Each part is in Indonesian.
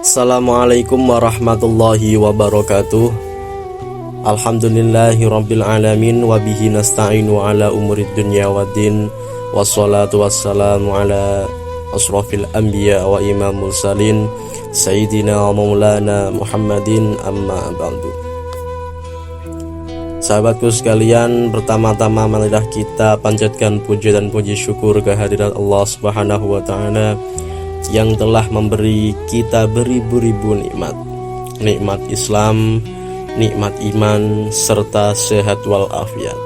Assalamualaikum warahmatullahi wabarakatuh. Alhamdulillahi rabbil alamin. Wabihi nasta'inu ala umurid dunya waddin. Wassalatu wassalamu ala asrafil anbiya wa imam mursalin Sayyidina wa maulana Muhammadin, amma ba'du. Sahabatku sekalian, pertama-tama marilah kita panjatkan puji dan puji syukur kehadirat Allah Subhanahu wa ta'ala yang telah memberi kita beribu-ribu nikmat. Nikmat Islam, nikmat iman, serta sehat walafiat.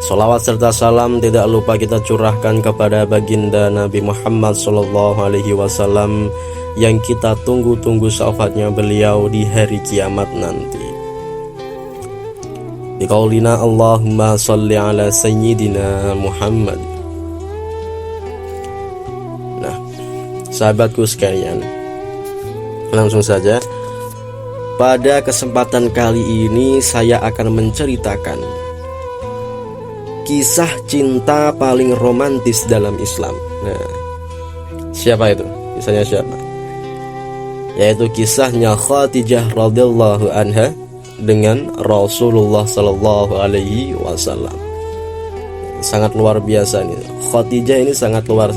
Salawat serta salam tidak lupa kita curahkan kepada baginda Nabi Muhammad SAW yang kita tunggu-tunggu syafaatnya beliau di hari kiamat nanti. Di qaulina Allahumma sholli ala sayyidina Muhammad. Nah, sahabatku sekalian, langsung saja. Pada kesempatan kali ini saya akan menceritakan kisah cinta paling romantis dalam Islam. Nah, siapa itu? Kisahnya siapa? Yaitu kisahnya Khadijah radhiyallahu anha dengan Rasulullah sallallahu alaihi wasallam. Sangat luar biasa nih. Khadijah ini sangat luar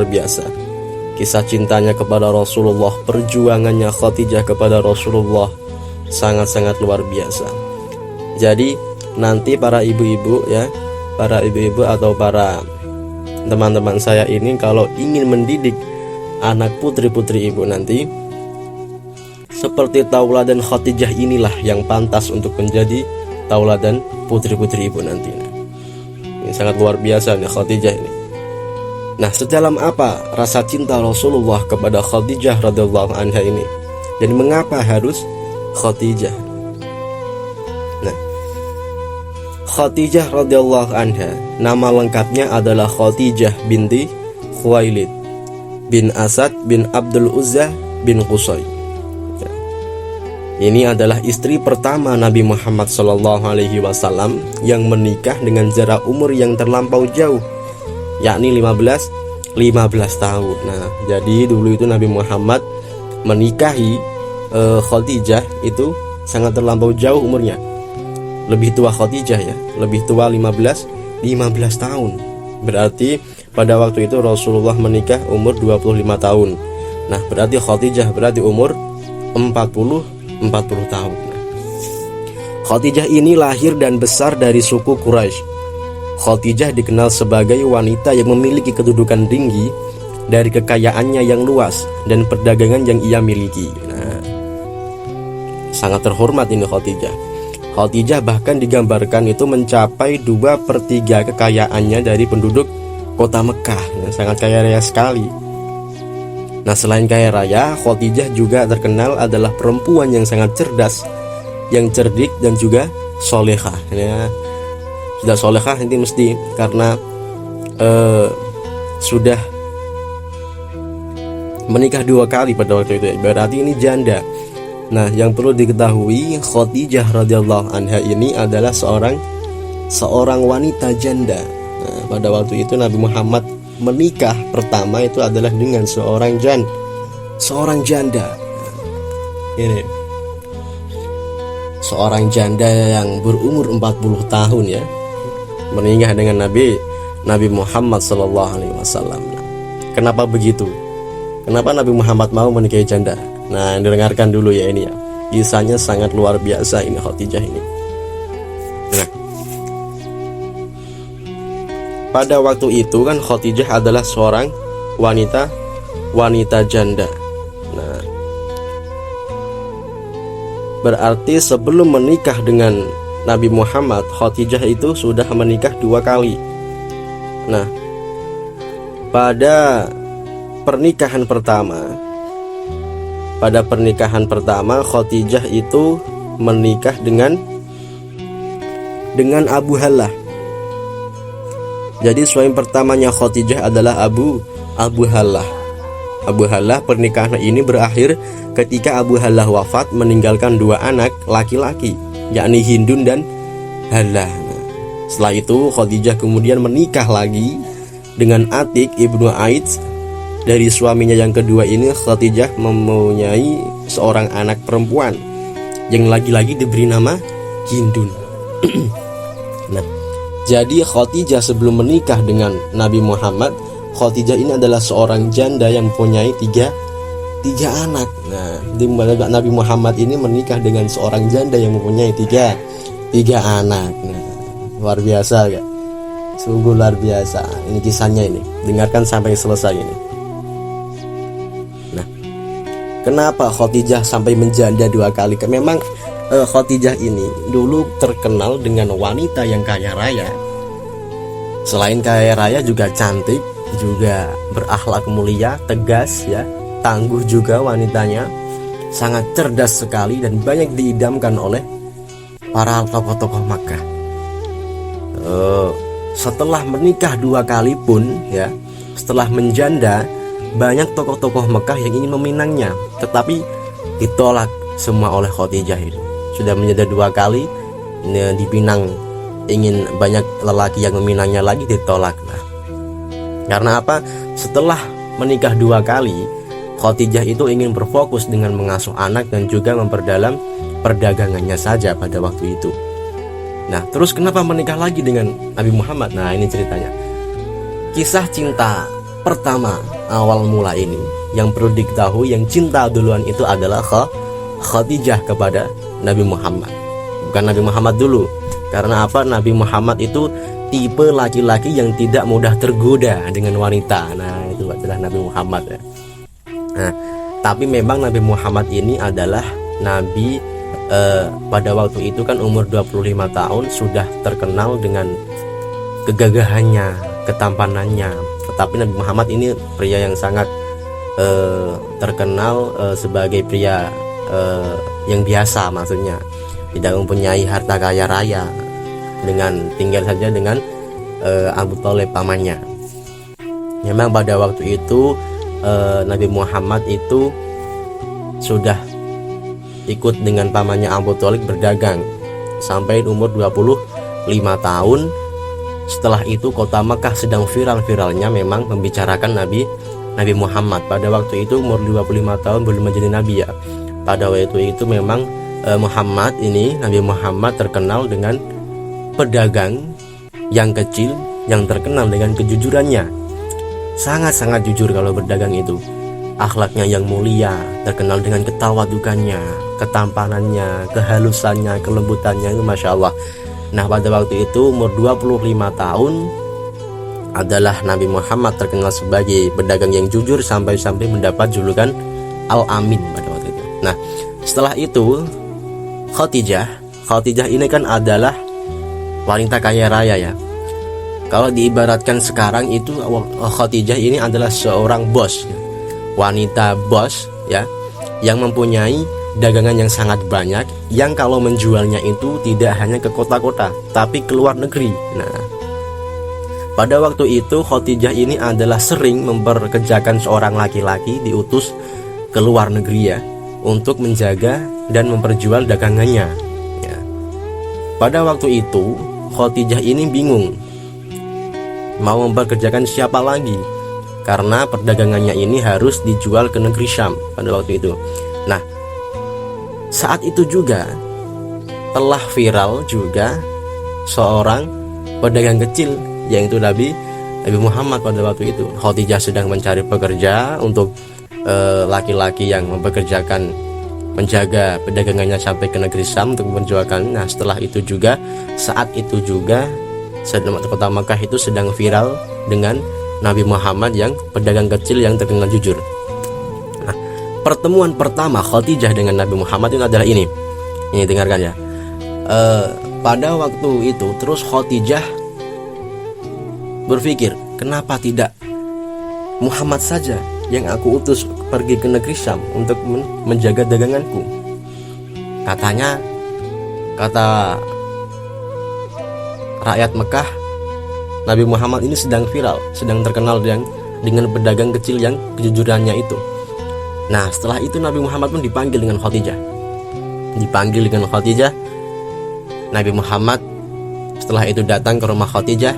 biasa. Kisah cintanya kepada Rasulullah, perjuangannya Khadijah kepada Rasulullah sangat-sangat luar biasa. Jadi nanti para ibu-ibu ya, para ibu-ibu atau para teman-teman saya ini kalau ingin mendidik anak putri-putri ibu nanti, seperti tauladan Khadijah inilah yang pantas untuk menjadi tauladan putri-putri ibu nanti. Ini sangat luar biasa nih Khadijah ini. Nah, sedalam apa rasa cinta Rasulullah kepada Khadijah radhiyallahu anha ini, dan mengapa harus Khadijah? Nah, Khadijah radhiyallahu anha nama lengkapnya adalah Khadijah binti Khuwailid bin Asad bin Abdul Uzza bin Qusay. Ini adalah istri pertama Nabi Muhammad SAW yang menikah dengan jarak umur yang terlampau jauh, yakni 15 tahun. Nah, jadi dulu itu Nabi Muhammad menikahi Khadijah itu sangat terlampau jauh umurnya. Lebih tua Khadijah ya, lebih tua 15 tahun. Berarti pada waktu itu Rasulullah menikah umur 25 tahun. Nah, berarti Khadijah berarti umur 40 tahun. Khadijah ini lahir dan besar dari suku Quraisy. Khadijah dikenal sebagai wanita yang memiliki kedudukan tinggi dari kekayaannya yang luas dan perdagangan yang ia miliki. Nah, sangat terhormat ini Khadijah. Khadijah bahkan digambarkan itu mencapai 2/3 kekayaannya dari penduduk kota Mekah. Nah, sangat kaya raya sekali. Nah, selain kaya raya, Khadijah juga terkenal adalah perempuan yang sangat cerdas, yang cerdik dan juga solehah. Ya, sudah solehah ini mesti karena sudah menikah 2 kali pada waktu itu. Berarti ini janda. Nah, yang perlu diketahui, Khadijah radhiyallahu anha ini adalah seorang wanita janda. Nah, pada waktu itu Nabi Muhammad menikah pertama itu adalah dengan seorang janda. Ini seorang janda yang berumur 40 tahun ya, menikah dengan Nabi Muhammad SAW. Kenapa begitu? Kenapa Nabi Muhammad mau menikahi janda? Nah, dengarkan dulu ya ini ya. Kisahnya sangat luar biasa ini Khadijah ini. Nah, pada waktu itu kan Khadijah adalah seorang wanita janda. Nah, berarti sebelum menikah dengan Nabi Muhammad, Khadijah itu sudah menikah 2 kali. Nah, pada pernikahan pertama Khadijah itu menikah dengan Abu Halah. Jadi suami pertamanya Khadijah adalah Abu Halah. Abu Halah, pernikahan ini berakhir ketika Abu Halah wafat meninggalkan 2 anak laki-laki, yakni Hindun dan Halah. Setelah itu Khadijah kemudian menikah lagi dengan Atik ibnu Aid dari suaminya yang kedua ini, Khadijah mempunyai seorang anak perempuan yang lagi-lagi diberi nama Hindun. Nah, jadi Khadijah sebelum menikah dengan Nabi Muhammad, Khadijah ini adalah seorang janda yang mempunyai tiga anak. Nah, Nabi Muhammad ini menikah dengan seorang janda yang mempunyai tiga anak. Nah, luar biasa gak? Sungguh luar biasa. Ini kisahnya ini. Dengarkan sampai selesai ini. Nah, kenapa Khadijah sampai menjanda 2 kali? Memang Khadijah ini dulu terkenal dengan wanita yang kaya raya. Selain kaya raya juga cantik, juga berakhlak mulia, tegas ya, tangguh juga wanitanya, sangat cerdas sekali dan banyak diidamkan oleh para tokoh-tokoh Makkah. Setelah menikah 2 kali pun ya, setelah menjanda, banyak tokoh-tokoh Mekah yang ingin meminangnya, tetapi ditolak semua oleh Khadijah ini. Sudah menjadi 2 kali dipinang, ingin banyak lelaki yang meminangnya lagi, ditolak. Nah, karena apa? Setelah menikah 2 kali, Khadijah itu ingin berfokus dengan mengasuh anak dan juga memperdalam perdagangannya saja pada waktu itu. Nah, terus kenapa menikah lagi dengan Nabi Muhammad? Nah, ini ceritanya. Kisah cinta pertama awal mula ini yang perlu diketahui, yang cinta duluan itu adalah Khadijah kepada Nabi Muhammad, bukan Nabi Muhammad dulu. Karena apa? Nabi Muhammad itu tipe laki-laki yang tidak mudah tergoda dengan wanita. Nah, itu adalah Nabi Muhammad ya. Nah, tapi memang Nabi Muhammad ini adalah Nabi pada waktu itu kan umur 25 tahun, sudah terkenal dengan kegagahannya, ketampanannya. Tetapi Nabi Muhammad ini pria yang sangat terkenal sebagai pria yang biasa, maksudnya tidak mempunyai harta kaya raya, dengan tinggal saja dengan Abu Thalib pamannya. Memang pada waktu itu Nabi Muhammad itu sudah ikut dengan pamannya Abu Thalib berdagang sampai umur 25 tahun. Setelah itu kota Mekah sedang viral-viralnya memang membicarakan Nabi Muhammad. Pada waktu itu umur 25 tahun belum menjadi nabi ya. Pada waktu itu memang Nabi Muhammad terkenal dengan pedagang yang kecil yang terkenal dengan kejujurannya. Sangat-sangat jujur kalau berdagang itu. Akhlaknya yang mulia, terkenal dengan ketawadukannya, ketampanannya, kehalusannya, kelembutannya, itu Masya Allah. Nah, pada waktu itu umur 25 tahun adalah Nabi Muhammad terkenal sebagai pedagang yang jujur sampai-sampai mendapat julukan Al-Amin pada waktu itu. Nah, setelah itu Khadijah ini kan adalah wanita kaya raya ya. Kalau diibaratkan sekarang itu Khadijah ini adalah seorang bos, wanita bos ya, yang mempunyai dagangan yang sangat banyak, yang kalau menjualnya itu tidak hanya ke kota-kota tapi ke luar negeri. Nah, pada waktu itu Khadijah ini adalah sering memperkerjakan seorang laki-laki diutus ke luar negeri ya, untuk menjaga dan memperjual dagangannya ya. Pada waktu itu Khadijah ini bingung mau memperkerjakan siapa lagi, karena perdagangannya ini harus dijual ke negeri Syam pada waktu itu. Nah, saat itu juga telah viral juga seorang pedagang kecil, yaitu Nabi Muhammad pada waktu itu. Khadijah sedang mencari pekerja untuk laki-laki yang mempekerjakan, menjaga pedagangannya sampai ke negeri Syam untuk menjualkan. Nah, setelah itu juga, saat itu juga kota Makkah itu sedang viral dengan Nabi Muhammad yang pedagang kecil yang terkenal jujur. Nah, pertemuan pertama Khadijah dengan Nabi Muhammad itu adalah ini dengarkan ya. Pada waktu itu terus Khadijah berpikir, kenapa tidak Muhammad saja yang aku utus pergi ke negeri Syam untuk menjaga daganganku. Kata rakyat Mekah, Nabi Muhammad ini sedang viral, sedang terkenal dengan pedagang kecil yang kejujurannya itu. Nah, setelah itu Nabi Muhammad pun dipanggil dengan Khadijah. Nabi Muhammad setelah itu datang ke rumah Khadijah.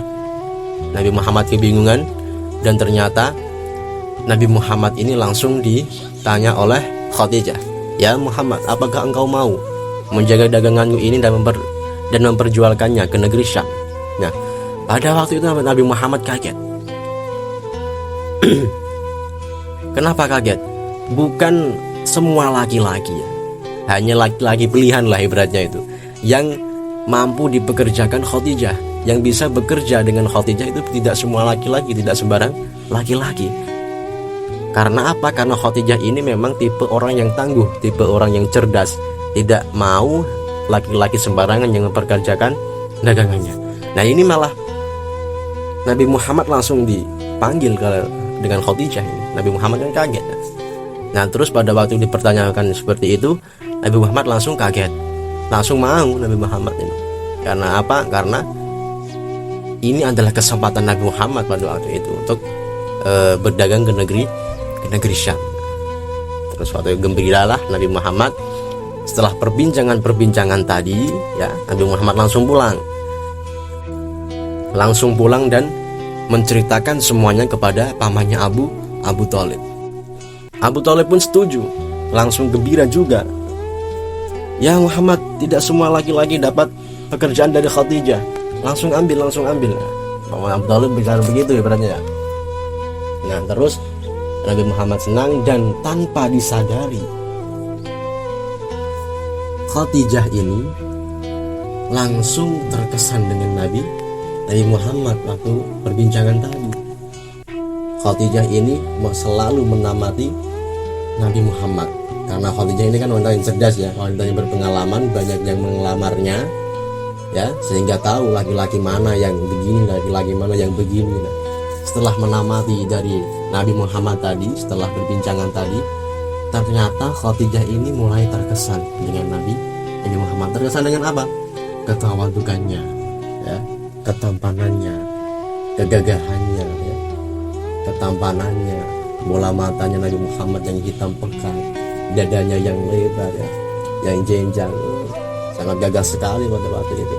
Nabi Muhammad kebingungan, dan ternyata Nabi Muhammad ini langsung ditanya oleh Khadijah, "Ya Muhammad, apakah engkau mau menjaga daganganmu ini dan memperjualkannya ke negeri Syam?" Nah, pada waktu itu Nabi Muhammad kaget. Kenapa kaget? Bukan semua laki-laki ya, hanya laki-laki pilihan lah ibaratnya itu yang mampu dipekerjakan Khadijah. Yang bisa bekerja dengan Khadijah itu tidak semua laki-laki, tidak sembarang laki-laki. Karena apa? Karena Khadijah ini memang tipe orang yang tangguh, tipe orang yang cerdas, tidak mau laki-laki sembarangan yang mempekerjakan dagangannya. Nah, ini malah Nabi Muhammad langsung dipanggil dengan Khadijah ini. Nabi Muhammad kan kaget. Nah, terus pada waktu dipertanyakan seperti itu, Nabi Muhammad langsung kaget, langsung mau Nabi Muhammad ini. Karena apa? Karena ini adalah kesempatan Nabi Muhammad pada waktu itu untuk berdagang ke negeri Syam. Terus waktu itu gembiralah Nabi Muhammad. Setelah perbincangan tadi, ya, Nabi Muhammad langsung pulang dan menceritakan semuanya kepada pamannya Abu Thalib. Abu Thalib pun setuju, langsung gembira juga. "Ya Muhammad, tidak semua laki-laki dapat pekerjaan dari Khadijah. Langsung ambil. Paman Abu Thalib bicara begitu ibaratnya ya. Nah, terus Nabi Muhammad senang dan tanpa disadari Khadijah ini langsung terkesan dengan Nabi Muhammad waktu perbincangan tadi. Khadijah ini selalu menamati Nabi Muhammad karena Khadijah ini kan wanita yang cerdas ya, wanita yang berpengalaman, banyak yang mengelamarnya ya, sehingga tahu laki-laki mana yang begini, laki-laki mana yang begini. Nah, setelah menamati dari Nabi Muhammad tadi, setelah perbincangan tadi, ternyata Khadijah ini mulai terkesan dengan Nabi Muhammad. Terkesan dengan apa? Ketawadukannya ya, ketampanannya, kegagahannya ya, ketampanannya, bola matanya Nabi Muhammad yang hitam pekat, dadanya yang lebar ya, yang jenjang, sangat gagah sekali pada waktu itu.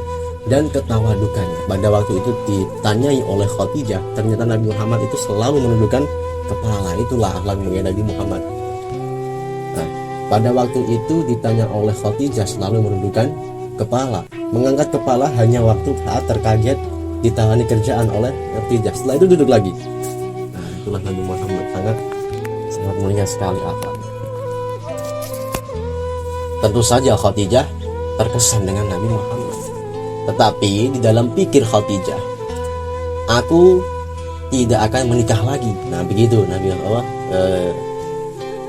Dan ketawadukannya, pada waktu itu ditanyai oleh Khadijah, ternyata Nabi Muhammad itu selalu menundukkan kepala. Itulah akhlak mulia Nabi Muhammad. Nah, pada waktu itu ditanya oleh Khadijah selalu menundukkan kepala, mengangkat kepala hanya waktu saat terkaget ditangani kerjaan oleh Khadijah. Setelah itu duduk lagi. Nah, itulah Nabi Muhammad, sangat mulia sekali akhlaknya. Tentu saja Khadijah terkesan dengan Nabi Muhammad. Tetapi di dalam pikir Khadijah, aku tidak akan menikah lagi. Nah, begitu Nabi Allah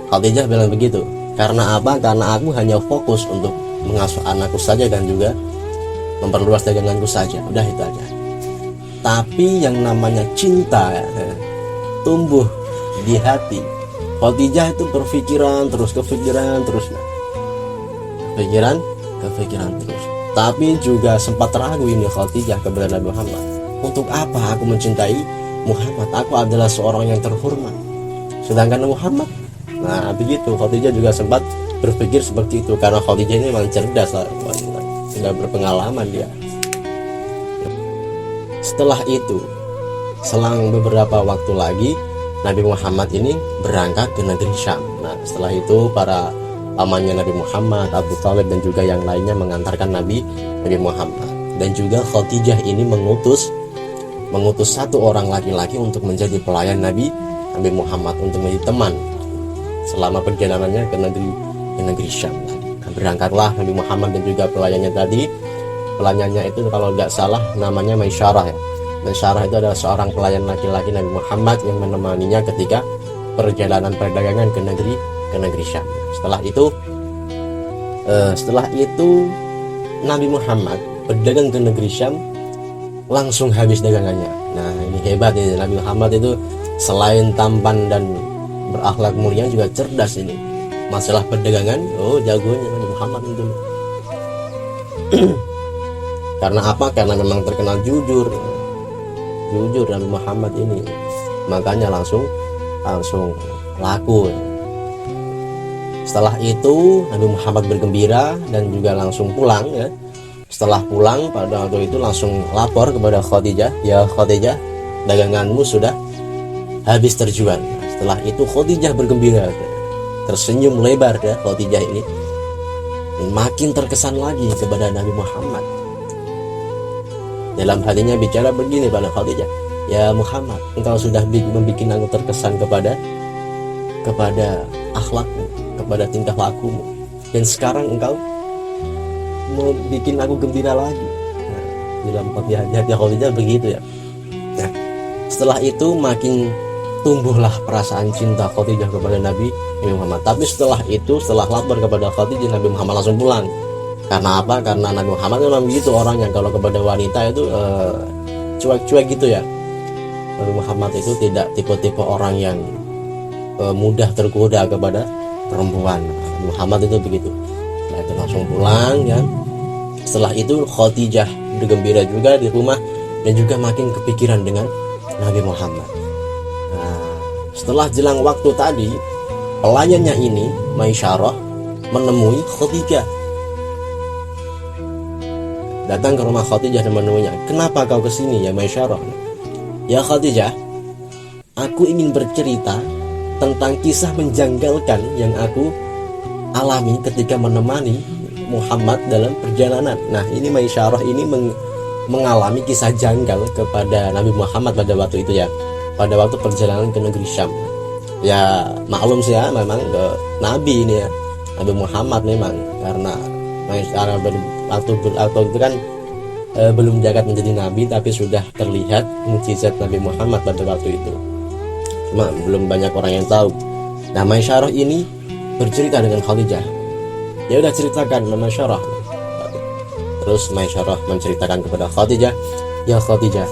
Khadijah bilang begitu. Karena apa? Karena aku hanya fokus untuk mengasuh anakku saja dan juga memperluas daganganku saja. Udah itu aja. Tapi yang namanya cinta tumbuh di hati Khadijah itu kepikiran terus. Kepikiran terus. Tapi juga sempat ragu ini Khadijah kepada Nabi Muhammad. Untuk apa aku mencintai Muhammad? Aku adalah seorang yang terhormat. Sedangkan Muhammad, nah begitu Khadijah juga sempat berpikir seperti itu. Karena Khadijah ini memang cerdas lah, sudah berpengalaman dia. Setelah itu, selang beberapa waktu lagi, Nabi Muhammad ini berangkat ke negeri Syam. Nah, setelah itu para pamannya Nabi Muhammad, Abu Thalib dan juga yang lainnya mengantarkan Nabi Muhammad. Dan juga Khadijah ini mengutus satu orang laki-laki untuk menjadi pelayan Nabi Muhammad, untuk menjadi teman selama perjalanannya ke negeri Syam. Nah, berangkatlah Nabi Muhammad dan juga pelayannya tadi. Pelayannya itu kalau tidak salah namanya Maisyarah ya. Maisyarah itu adalah seorang pelayan laki-laki Nabi Muhammad yang menemaninya ketika perjalanan perdagangan ke negeri Syam. Setelah itu Nabi Muhammad berdagang ke negeri Syam, langsung habis dagangannya. Nah, ini hebat ya, Nabi Muhammad itu selain tampan dan berakhlak mulia juga cerdas ini. Masalah perdagangan, jagonya Nabi Muhammad itu. Karena apa? Karena memang terkenal jujur Nabi Muhammad ini. Makanya langsung laku. Setelah itu Nabi Muhammad bergembira dan juga langsung pulang ya. Setelah pulang pada waktu itu langsung lapor kepada Khadijah, "Ya Khadijah, daganganmu sudah habis terjual." Nah, Setelah itu Khadijah bergembira, tersenyum lebar ya Khadijah ini, makin terkesan lagi kepada Nabi Muhammad. Dalam hatinya bicara begini pada Khadijah, ya Muhammad, engkau sudah membuat aku terkesan kepada akhlakmu, kepada tingkah lakumu, dan sekarang engkau mau bikin aku gembira lagi. Nah, dalam hati Khadijah begitu ya. Nah, setelah itu makin tumbuhlah perasaan cinta Khadijah kepada Nabi Muhammad. Tapi setelah itu, setelah lapor kepada Khadijah, Nabi Muhammad langsung pulang. Karena apa? Karena Nabi Muhammad memang begitu orangnya, kalau kepada wanita itu cuek-cuek gitu ya. Nabi Muhammad itu tidak tipe-tipe orang yang mudah tergoda kepada perempuan. Nabi Muhammad itu begitu. Setelah itu langsung pulang ya. Setelah itu Khadijah bergembira juga di rumah dan juga makin kepikiran dengan Nabi Muhammad. Nah, setelah jelang waktu tadi, pelayannya ini Maisyarah menemui Khadijah. Datang ke rumah Khadijah dan menemuinya. Kenapa kau kesini ya Maisyarah? Ya Khadijah, aku ingin bercerita tentang kisah menjanggalkan yang aku alami ketika menemani Muhammad dalam perjalanan. Nah, ini Maisyarah ini mengalami kisah janggal kepada Nabi Muhammad pada waktu itu ya, pada waktu perjalanan ke negeri Syam. Ya maklum sih ya, memang ke Nabi ini ya, Nabi Muhammad memang, karena Maisyarah waktu itu kan belum jagat menjadi nabi, tapi sudah terlihat mukjizat Nabi Muhammad pada waktu itu. Cuma belum banyak orang yang tahu. Nah, Maisyarah ini bercerita dengan Khadijah. Ya udah ceritakan Maisyarah. Terus Maisyarah menceritakan kepada Khadijah, ya Khadijah,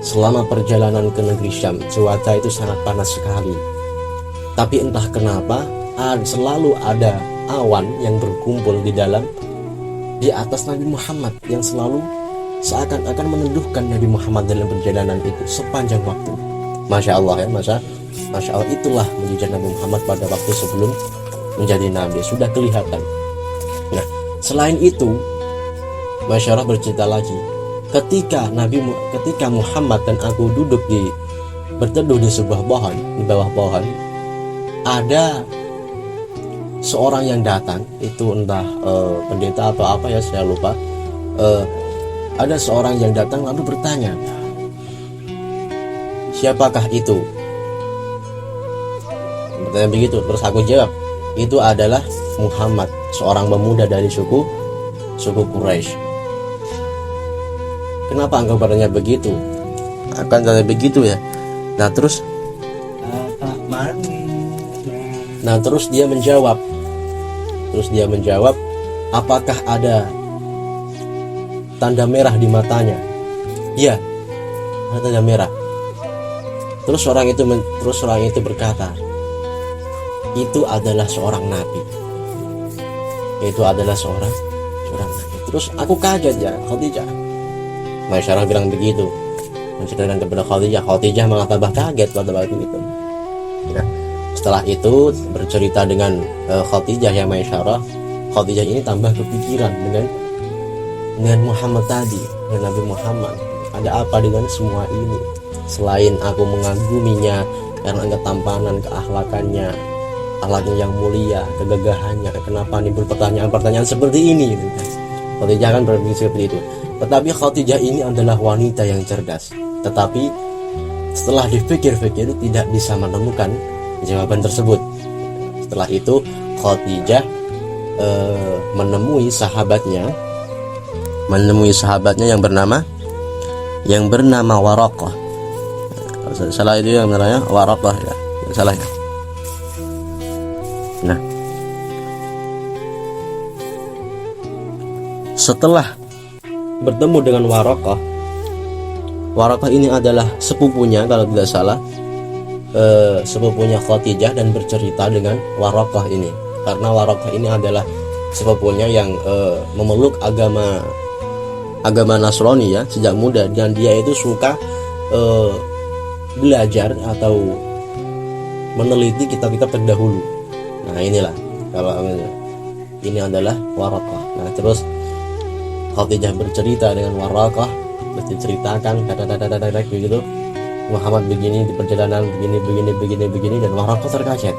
selama perjalanan ke negeri Syam, cuaca itu sangat panas sekali. Tapi entah kenapa selalu ada awan yang berkumpul di atas Nabi Muhammad, yang selalu seakan-akan meneduhkan Nabi Muhammad dalam perjalanan itu sepanjang waktu. Masya Allah ya, Masya Allah, itulah mujizat Nabi Muhammad pada waktu sebelum menjadi nabi, sudah kelihatan. Nah, selain itu Maisyarah bercerita lagi, ketika Muhammad dan aku duduk berteduh di sebuah pohon, di bawah pohon, ada seorang yang datang, itu entah pendeta atau apa ya, saya lupa. Ada seorang yang datang lalu bertanya, siapakah itu? Bertanya begitu. Terus aku jawab, itu adalah Muhammad, seorang pemuda dari suku Quraisy. Kenapa engkau bertanya begitu? Akan tanya begitu ya. Nah terus dia menjawab, apakah ada tanda merah di matanya? Ya, ada tanda merah. Terus orang itu berkata, itu adalah seorang nabi. Itu adalah seorang nabi. Terus aku kaget ya Khadijah. Maisyarah bilang begitu, menceritakan kepada Khadijah malah tambah kaget pada waktu itu. Nah, setelah itu bercerita dengan Khadijah ya Maisyarah, Khadijah ini tambah kepikiran dengan Muhammad tadi, dengan Nabi Muhammad. Ada apa dengan semua ini? Selain aku mengaguminya karena ketampanan, keakhlakannya, akhlaknya yang mulia, kegagahannya, kenapa nimbul pertanyaan-pertanyaan seperti ini? Khadijah kan berpikir seperti itu. Tetapi Khadijah ini adalah wanita yang cerdas. Tetapi setelah dipikir-pikir tidak bisa menemukan jawaban tersebut. Setelah itu Khadijah menemui sahabatnya yang bernama Waraqah. Salah itu yang namanya Waraqah ya. Salah ya. Nah, setelah bertemu dengan Waraqah ini adalah sepupunya kalau tidak salah, sepupunya Khadijah, dan bercerita dengan Waraqah ini karena Waraqah ini adalah sepupunya yang memeluk agama Nasrani ya sejak muda, dan dia itu suka belajar atau meneliti kitab-kitab terdahulu. Nah inilah kalau ini adalah Waraqah. Nah terus Khadijah bercerita dengan Waraqah, berceritakan begitu. Muhammad begini di perjalanan begini dan Waraqah terkaget.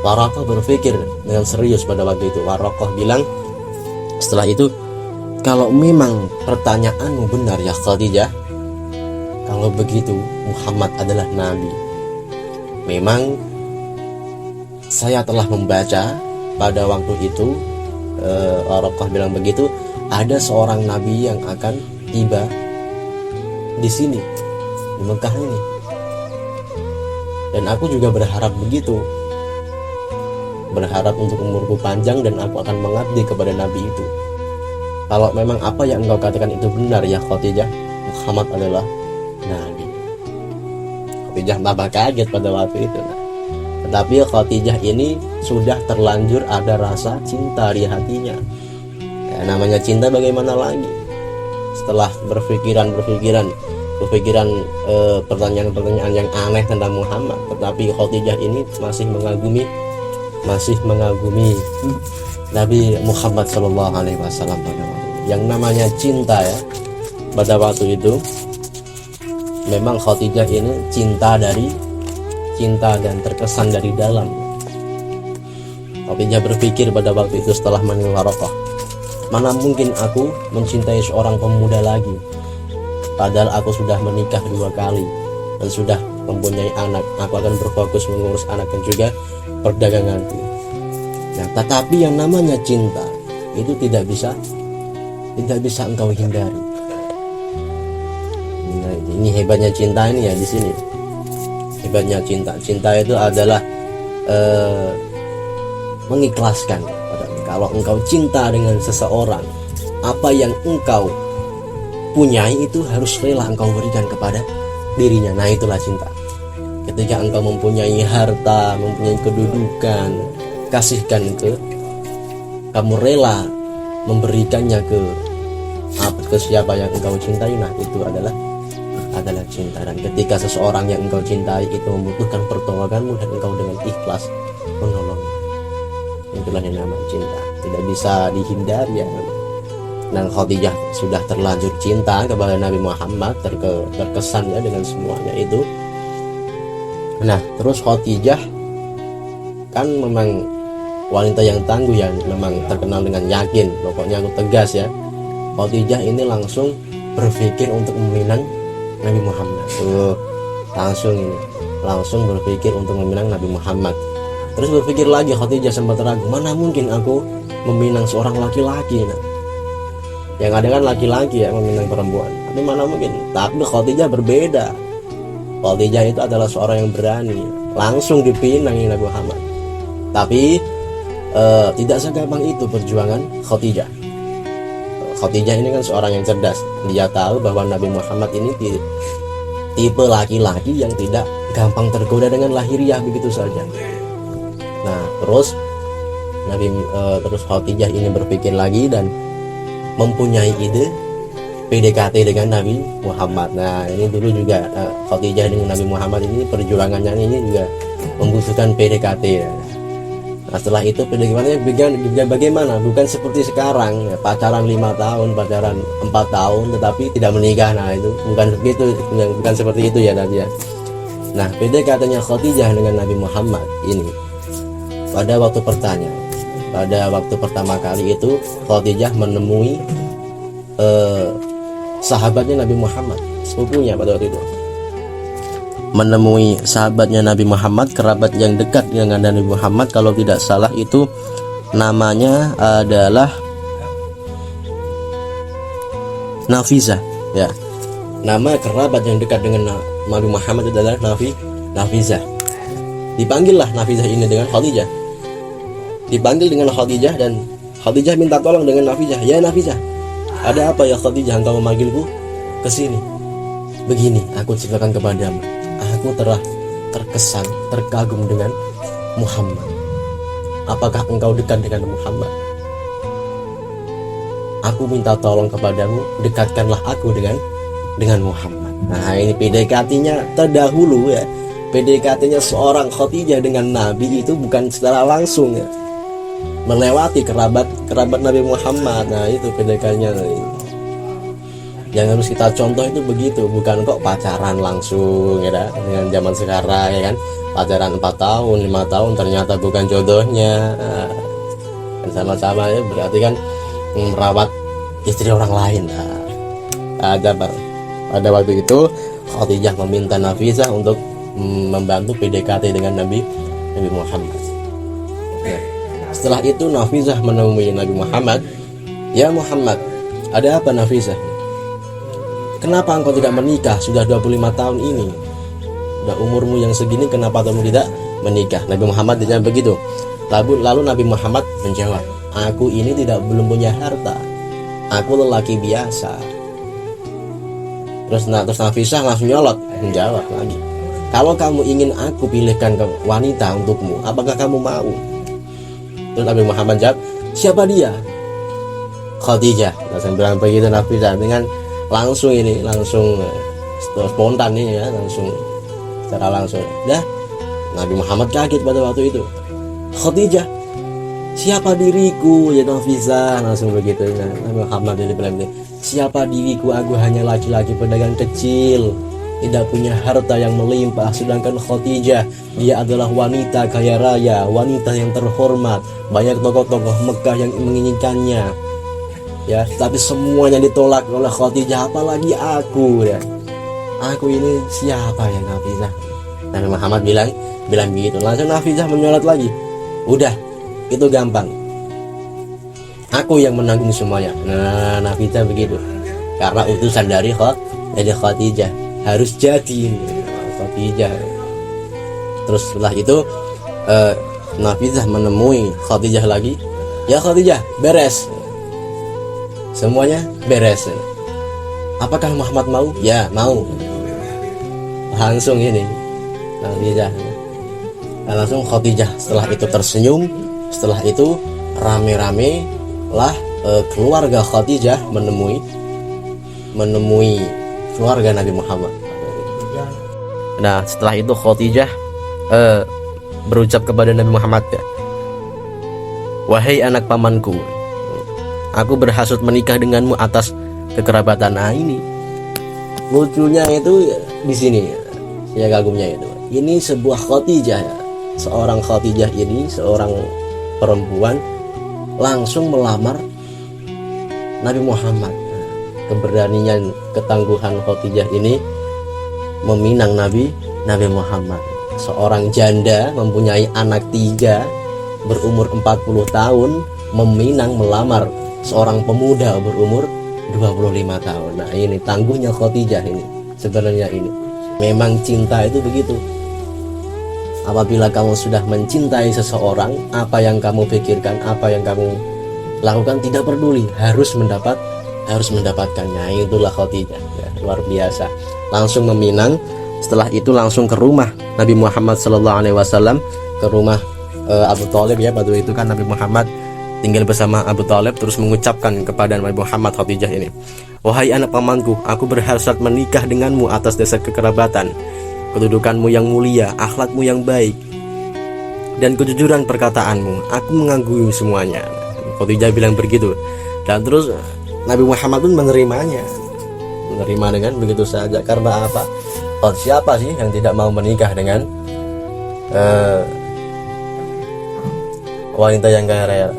Waraqah berpikir dengan serius pada waktu itu. Waraqah bilang setelah itu, kalau memang pertanyaanmu benar ya Khadijah, kalau begitu Muhammad adalah nabi. Memang saya telah membaca pada waktu itu, Waraqah bilang begitu, ada seorang nabi yang akan tiba di sini, di Mekah ini. Dan aku juga berharap begitu, berharap untuk umurku panjang dan aku akan mengabdi kepada nabi itu. Kalau memang apa yang engkau katakan itu benar ya Khadijah, Muhammad adalah nabi. Khadijah tambah kaget pada waktu itu. Tetapi Khadijah ini sudah terlanjur ada rasa cinta di hatinya. Ya, namanya cinta bagaimana lagi? Setelah pertanyaan-pertanyaan yang aneh tentang Muhammad, tetapi Khadijah ini masih mengagumi Nabi Muhammad SAW pada waktu itu. Yang namanya cinta ya, pada waktu itu memang Khadijah ini cinta dan terkesan dari dalam. Khadijah berpikir pada waktu itu setelah mendengar Waraqah, mana mungkin aku mencintai seorang pemuda lagi, padahal aku sudah menikah 2 kali dan sudah mempunyai anak. Aku akan berfokus mengurus anak dan juga perdaganganku. Nah, tetapi yang namanya cinta itu tidak bisa engkau hindari. Nah, ini hebatnya cinta ini ya di sini. Hebatnya cinta. Cinta itu adalah mengikhlaskan. Kalau engkau cinta dengan seseorang, apa yang engkau punyai itu harus rela engkau berikan kepada dirinya. Nah, itulah cinta. Ketika engkau mempunyai harta, mempunyai kedudukan, kasihkan kamu rela memberikannya ke siapa yang engkau cintai. Nah, itu adalah cinta. Dan ketika seseorang yang engkau cintai itu membutuhkan pertolonganmu dan engkau dengan ikhlas menolongnya, itulah yang namanya cinta. Tidak bisa dihindari ya. Dan Khadijah sudah terlanjur cinta kepada Nabi Muhammad, terkesan ya dengan semuanya itu. Nah, terus Khadijah kan memang wanita yang tangguh ya, memang terkenal dengan yakin, pokoknya aku tegas ya. Khadijah ini langsung berpikir untuk meminang Nabi Muhammad. Langsung berpikir untuk meminang Nabi Muhammad. Terus berpikir lagi Khadijah sempat ragu, mana mungkin aku meminang seorang laki-laki. Nah, yang ada kan laki-laki ya meminang perempuan, tapi mana mungkin. Tapi Khadijah berbeda. Khadijah itu adalah seorang yang berani, langsung dipinangi Nabi Muhammad. Tapi tidak segampang itu perjuangan Khadijah. Khadijah ini kan seorang yang cerdas. Dia tahu bahwa Nabi Muhammad ini tipe laki-laki yang tidak gampang tergoda dengan lahiriah begitu saja. Nah, terus Khadijah ini berpikir lagi dan mempunyai ide PDKT dengan Nabi Muhammad. Nah, ini dulu juga Khadijah dengan Nabi Muhammad ini perjuangannya ini juga membutuhkan PDKT. Nah, setelah itu PDKT bagaimana? Bukan seperti sekarang ya, pacaran 5 tahun, pacaran 4 tahun tetapi tidak menikah. Nah, itu bukan seperti itu ya Nadia. Nah, PDKT-nya Khadijah dengan Nabi Muhammad ini pada waktu pertama kali itu Khadijah menemui sahabatnya Nabi Muhammad, sepupunya pada waktu itu. Menemui sahabatnya Nabi Muhammad, kerabat yang dekat dengan Nabi Muhammad, kalau tidak salah itu namanya adalah Nafisah ya. Nama kerabat yang dekat dengan Nabi Muhammad adalah Nafisah. Dipanggillah Nafisah ini dengan Khadijah. Dipanggil dengan Khadijah dan Khadijah minta tolong dengan Nafisah. Ya Nafisah, ada apa ya Khadijah, engkau memanggilku ke sini? Begini, aku ceritakan kepadamu. Aku telah terkesan, terkagum dengan Muhammad. Apakah engkau dekat dengan Muhammad? Aku minta tolong kepadamu, dekatkanlah aku dengan Muhammad. Nah, ini PDKT-nya terdahulu ya. PDKT-nya seorang Khadijah dengan Nabi itu bukan secara langsung ya, melewati kerabat Nabi Muhammad. Nah, itu PDKT-nya. yang harus kita contoh itu begitu, bukan kok pacaran langsung ya dah, dengan zaman sekarang ya kan, pacaran 4 tahun 5 tahun ternyata bukan jodohnya. Dan sama-sama ya berarti kan merawat istri orang lain. Ada pada waktu itu Khadijah meminta Nafisah untuk membantu PDKT dengan Nabi Muhammad. Nah, setelah itu Nafisah menemui Nabi Muhammad. Ya Muhammad, ada apa Nafisah? Kenapa engkau tidak menikah? Sudah 25 tahun ini, sudah umurmu yang segini, kenapa kamu tidak menikah? Nabi Muhammad dijawab begitu. Lalu Nabi Muhammad menjawab, aku ini belum punya harta, aku lelaki biasa. Terus Nafisah langsung nyolot menjawab lagi, kalau kamu ingin aku pilihkan ke wanita untukmu, apakah kamu mau? Terus Nabi Muhammad jawab, siapa dia? Khadijah. Langsung bilang begitu Nafisah dengan langsung spontan ini ya, langsung secara langsung. Dah Nabi Muhammad kaget pada waktu itu. Khadijah, siapa diriku ya Nafisah? Langsung begitu ya. Nabi Muhammad bilang, siapa diriku? Aku hanya laki-laki pedagang kecil, tidak punya harta yang melimpah. Sedangkan Khadijah, dia adalah wanita kaya raya, wanita yang terhormat, banyak tokoh-tokoh Mekah yang menginginkannya. Ya, tapi semuanya ditolak oleh Khadijah, apalagi aku ya. Aku ini siapa ya Nafisah? Nabi Muhammad bilang begitu. Langsung Nafisah menyolot lagi. Udah, itu gampang, aku yang menanggung semuanya. Nah, Nafisah begitu. Karena utusan dari Khadijah harus jadi Khadijah. Terus setelah itu Nafisah menemui Khadijah lagi. Ya Khadijah, beres. Semuanya beres. Apakah Muhammad mau? Ya, mau. Langsung ini Nafisah. Nah, langsung Khadijah setelah itu tersenyum. Setelah itu rame-rame lah keluarga Khadijah menemui keluarga Nabi Muhammad. Nah, setelah itu Khadijah berucap kepada Nabi Muhammad, ya, wahai anak pamanku, aku berhasut menikah denganmu atas kekerabatan. Nah, ini lucunya itu di sini ya, kagumnya itu. Ini sebuah Khadijah ya. Seorang Khadijah ini, seorang perempuan langsung melamar Nabi Muhammad. Keberanian, ketangguhan Khadijah ini meminang Nabi Muhammad. Seorang janda mempunyai anak 3 berumur 40 tahun meminang melamar seorang pemuda berumur 25 tahun. Nah, ini tangguhnya Khadijah ini. Sebenarnya ini memang cinta itu begitu. Apabila kamu sudah mencintai seseorang, apa yang kamu pikirkan, apa yang kamu lakukan tidak peduli, harus mendapatkannya. Itulah Khadijah ya, luar biasa. Langsung meminang. Setelah itu langsung ke rumah Nabi Muhammad SAW, ke rumah Abu Thalib ya. Pada itu kan Nabi Muhammad tinggal bersama Abu Thalib, terus mengucapkan kepada Nabi Muhammad Khadijah ini, wahai anak pamanku, aku berhasrat menikah denganmu atas dasar kekerabatan, kedudukanmu yang mulia, akhlakmu yang baik, dan kejujuran perkataanmu. Aku mengagumi semuanya. Khadijah bilang begitu. Dan terus Nabi Muhammad pun menerima dengan begitu saja. Karena apa? Oh, siapa sih yang tidak mau menikah dengan wanita yang kaya raya?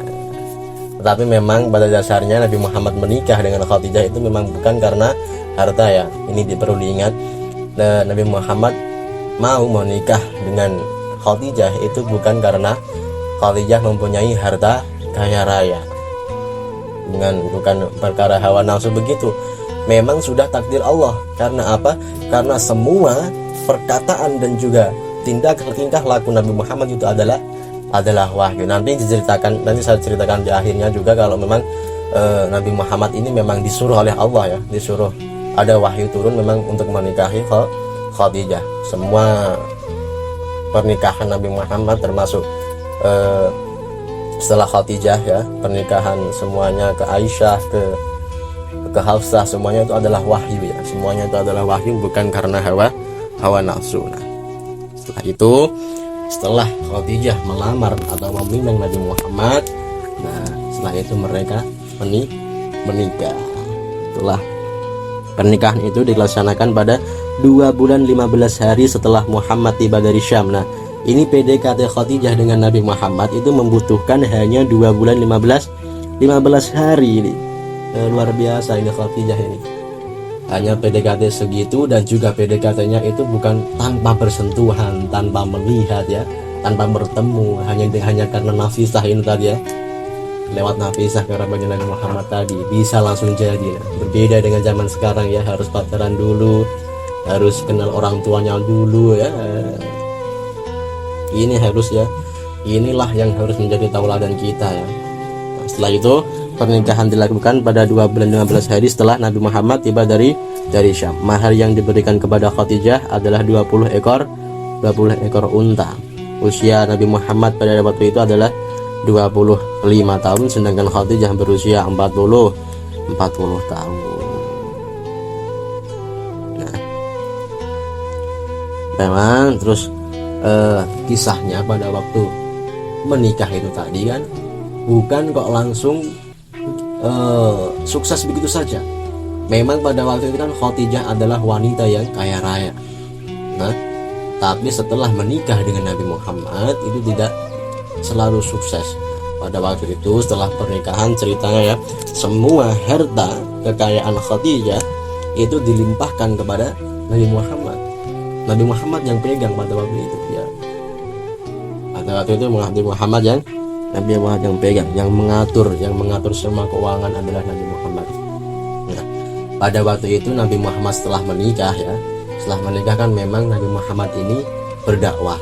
Tetapi memang pada dasarnya Nabi Muhammad menikah dengan Khadijah itu memang bukan karena harta ya. Ini perlu diingat. Nabi Muhammad mau menikah dengan Khadijah itu bukan karena Khadijah mempunyai harta kaya raya, bukan perkara hawa nafsu begitu. Memang sudah takdir Allah. Karena apa? Karena semua perkataan dan juga tingkah laku Nabi Muhammad itu adalah wahyu. Nanti saya ceritakan di akhirnya juga kalau memang Nabi Muhammad ini memang disuruh oleh Allah ya, disuruh ada wahyu turun memang untuk menikahi Khadijah. Semua pernikahan Nabi Muhammad termasuk setelah Khadijah ya, pernikahan semuanya ke Aisyah, ke Hafsah, semuanya itu adalah wahyu ya. Semuanya itu adalah wahyu, bukan karena hawa nafsu. Nah, setelah Khadijah melamar atau meminang Nabi Muhammad, nah setelah itu mereka menikah. Itulah Pernikahan itu dilaksanakan pada 2 bulan 15 hari setelah Muhammad tiba dari Syam. Nah, ini PDKT Khadijah dengan Nabi Muhammad itu membutuhkan hanya 2 bulan 15 hari ini. Luar biasa ini Khadijah ini. Hanya PDKT segitu, dan juga PDKT-nya itu bukan tanpa bersentuhan, tanpa melihat ya, tanpa bertemu, hanya karena nafisah ini tadi ya. Lewat nafisah karena bagi Nabi Muhammad tadi bisa langsung jadi. Nah, berbeda dengan zaman sekarang ya, harus pacaran dulu, harus kenal orang tuanya dulu ya. Ini harus ya, inilah yang harus menjadi tauladan kita ya. Nah, setelah itu pernikahan dilakukan pada 2 bulan 15 hari setelah Nabi Muhammad tiba dari Syam. Mahar yang diberikan kepada Khadijah adalah 20 ekor unta. Usia Nabi Muhammad pada waktu itu adalah 25 tahun, sedangkan Khadijah berusia 40 tahun. Nah, memang terus kisahnya pada waktu menikah itu tadi kan bukan kok langsung sukses begitu saja. Memang pada waktu itu kan Khadijah adalah wanita yang kaya raya. Nah, tapi setelah menikah dengan Nabi Muhammad itu tidak selalu sukses. Pada waktu itu setelah pernikahan ceritanya ya, semua harta kekayaan Khadijah itu dilimpahkan kepada Nabi Muhammad. Nabi Muhammad yang pegang pada waktu itu ya. Pada waktu itu Nabi Muhammad yang pegang, yang mengatur semua keuangan adalah Nabi Muhammad. Nah, pada waktu itu Nabi Muhammad setelah menikah kan memang Nabi Muhammad ini berdakwah.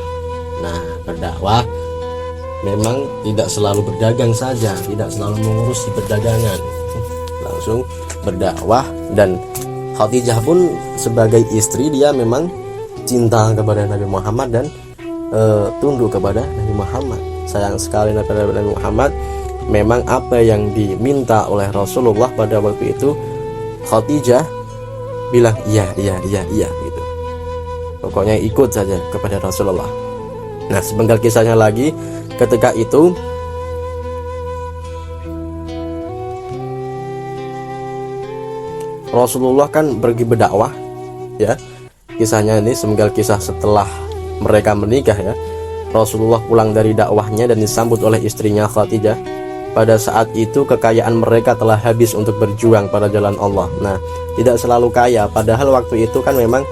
Nah, berdakwah memang tidak selalu berdagang saja, tidak selalu mengurusi perdagangan, langsung berdakwah. Dan Khadijah pun sebagai istri dia memang cinta kepada Nabi Muhammad dan tunduk kepada Nabi Muhammad, sayang sekali kepada Nabi Muhammad. Memang apa yang diminta oleh Rasulullah pada waktu itu Khadijah bilang iya gitu, pokoknya ikut saja kepada Rasulullah. Nah, sepenggal kisahnya lagi, ketika itu Rasulullah kan pergi berdakwah ya. Kisahnya ini sepenggal kisah setelah mereka menikah ya. Rasulullah pulang dari dakwahnya dan disambut oleh istrinya Khadijah. Pada saat itu kekayaan mereka telah habis untuk berjuang pada jalan Allah. Nah, tidak selalu kaya, padahal waktu itu kan memang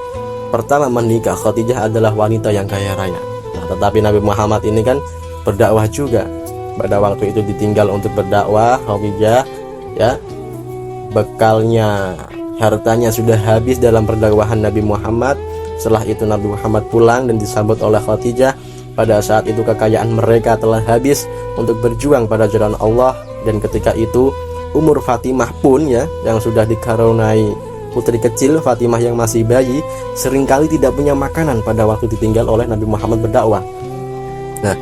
pertama menikah Khadijah adalah wanita yang kaya raya. Nah, tetapi Nabi Muhammad ini kan berdakwah juga. Pada waktu itu ditinggal untuk berdakwah Khadijah ya. Bekalnya, hartanya sudah habis dalam perdakwahan Nabi Muhammad. Setelah itu Nabi Muhammad pulang dan disambut oleh Khadijah. Pada saat itu kekayaan mereka telah habis untuk berjuang pada jalan Allah. Dan ketika itu umur Fatimah pun ya, yang sudah dikaruniai putri kecil, Fatimah yang masih bayi, seringkali tidak punya makanan pada waktu ditinggal oleh Nabi Muhammad berdakwah. Nah,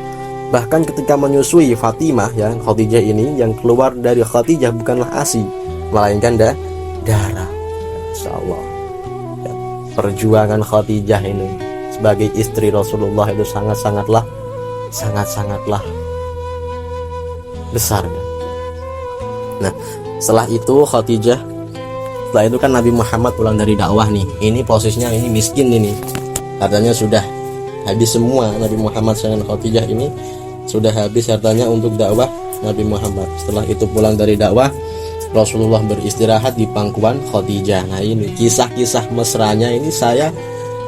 bahkan ketika menyusui Fatimah ya, Khadijah ini yang keluar dari Khadijah bukanlah ASI, melainkan darah. Insyaallah ya, perjuangan Khadijah ini sebagai istri Rasulullah itu sangat-sangatlah besar ya. Nah, setelah itu kan Nabi Muhammad pulang dari dakwah nih. Ini posisinya ini miskin ini. Hartanya sudah habis semua. Nabi Muhammad dengan Khadijah ini sudah habis hartanya untuk dakwah Nabi Muhammad. Setelah itu pulang dari dakwah, Rasulullah beristirahat di pangkuan Khadijah. Nah, ini kisah-kisah mesranya ini saya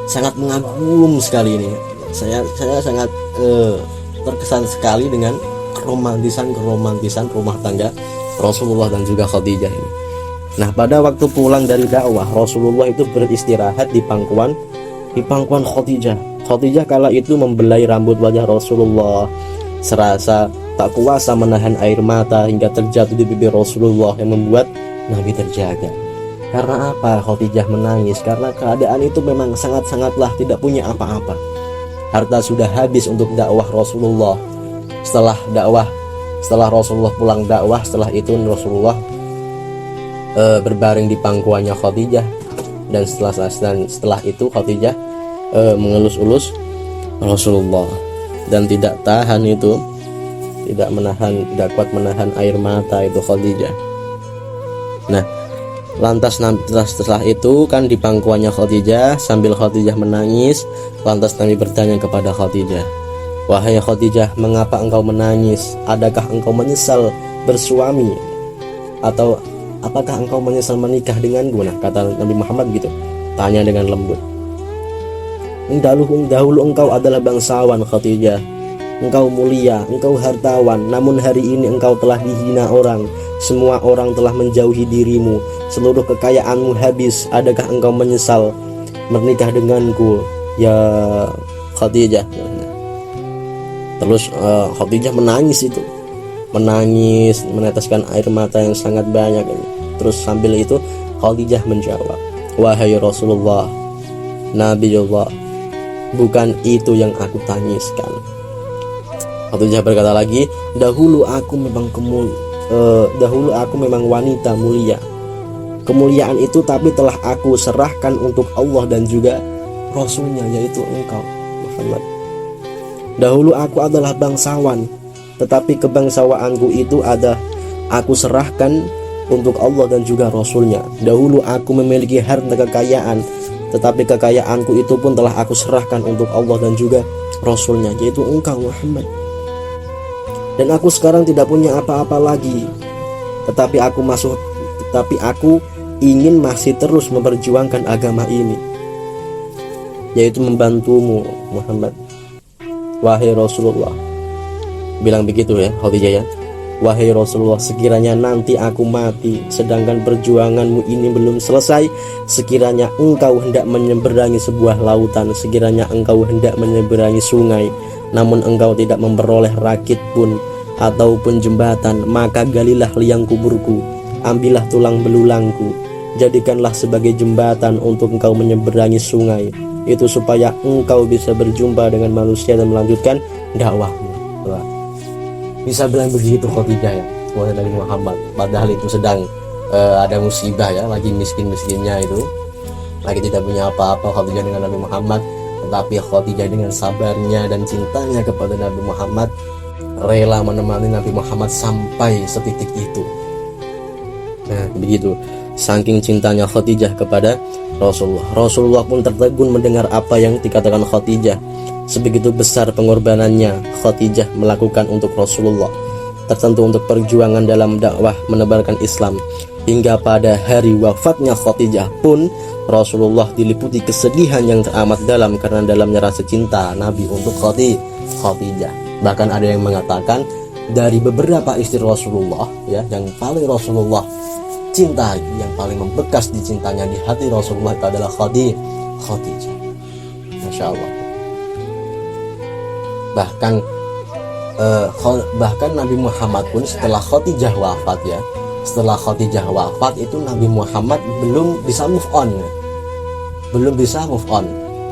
sangat mengagum sekali ini. Saya sangat terkesan sekali dengan keromantisan rumah tangga Rasulullah dan juga Khadijah ini. Nah, pada waktu pulang dari dakwah, Rasulullah itu beristirahat di pangkuan Khadijah. Khadijah kala itu membelai rambut wajah Rasulullah, serasa tak kuasa menahan air mata hingga terjatuh di bibir Rasulullah yang membuat Nabi terjaga. Karena apa Khadijah menangis? Karena keadaan itu memang sangatlah tidak punya apa-apa. Harta sudah habis untuk dakwah Rasulullah. Setelah Rasulullah pulang dakwah, setelah itu Rasulullah berbaring di pangkuannya Khadijah. Dan setelah itu Khadijah mengelus-elus Rasulullah dan tidak kuat menahan air mata itu Khadijah. Nah, Lantas setelah itu kan di pangkuannya Khadijah, sambil Khadijah menangis, lantas Nabi bertanya kepada Khadijah, "Wahai Khadijah, mengapa engkau menangis? Adakah engkau menyesal bersuami? Atau apakah engkau menyesal menikah denganku?" Nah, kata Nabi Muhammad gitu, tanya dengan lembut. Dahulu engkau adalah bangsawan Khadijah, engkau mulia, engkau hartawan, namun hari ini engkau telah dihina orang. Semua orang telah menjauhi dirimu, seluruh kekayaanmu habis. Adakah engkau menyesal menikah denganku, ya Khadijah? Terus Khadijah menangis itu, menangis, meneteskan air mata yang sangat banyak. Terus sambil itu Khadijah menjawab, "Wahai Rasulullah, Nabiullah, bukan itu yang aku tangiskan." Khadijah berkata lagi, dahulu aku memang wanita mulia, kemuliaan itu tapi telah aku serahkan untuk Allah dan juga Rasulnya, yaitu engkau Muhammad. Dahulu aku adalah bangsawan, tetapi kebangsawaanku itu aku serahkan untuk Allah dan juga Rasulnya. Dahulu aku memiliki harta kekayaan, tetapi kekayaanku itu pun telah aku serahkan untuk Allah dan juga Rasulnya, yaitu engkau Muhammad. Dan aku sekarang tidak punya apa-apa lagi, tetapi aku ingin masih terus memperjuangkan agama ini, yaitu membantumu Muhammad. Wahai Rasulullah, bilang begitu ya Khadijah ya, wahai Rasulullah, sekiranya nanti aku mati sedangkan perjuanganmu ini belum selesai, sekiranya engkau hendak menyeberangi sebuah lautan, sekiranya engkau hendak menyeberangi sungai, namun engkau tidak memperoleh rakit pun ataupun jembatan, maka galilah liang kuburku, ambillah tulang belulangku, jadikanlah sebagai jembatan untuk engkau menyeberangi sungai itu, supaya engkau bisa berjumpa dengan manusia dan melanjutkan dakwahmu. Bisa bilang begitu Khadijah ya, kepada Nabi Muhammad, padahal itu sedang ada musibah ya, lagi miskin-miskinnya itu, lagi tidak punya apa-apa Khadijah dengan Nabi Muhammad. Tetapi Khadijah dengan sabarnya dan cintanya kepada Nabi Muhammad rela menemani Nabi Muhammad sampai setitik itu. Nah, begitu saking cintanya Khadijah kepada Rasulullah. Rasulullah pun tertegun mendengar apa yang dikatakan Khadijah. Sebegitu besar pengorbanannya Khadijah melakukan untuk Rasulullah, tertentu untuk perjuangan dalam dakwah menebarkan Islam. Hingga pada hari wafatnya Khadijah pun Rasulullah diliputi kesedihan yang teramat dalam karena dalamnya rasa cinta Nabi untuk Khadijah. Bahkan ada yang mengatakan dari beberapa istri Rasulullah ya, yang paling Rasulullah cintai, yang paling membekas di cintanya di hati Rasulullah itu adalah Khadijah. Masya Allah. Bahkan Nabi Muhammad pun setelah Khadijah wafat ya, setelah Khadijah wafat itu Nabi Muhammad belum bisa move on.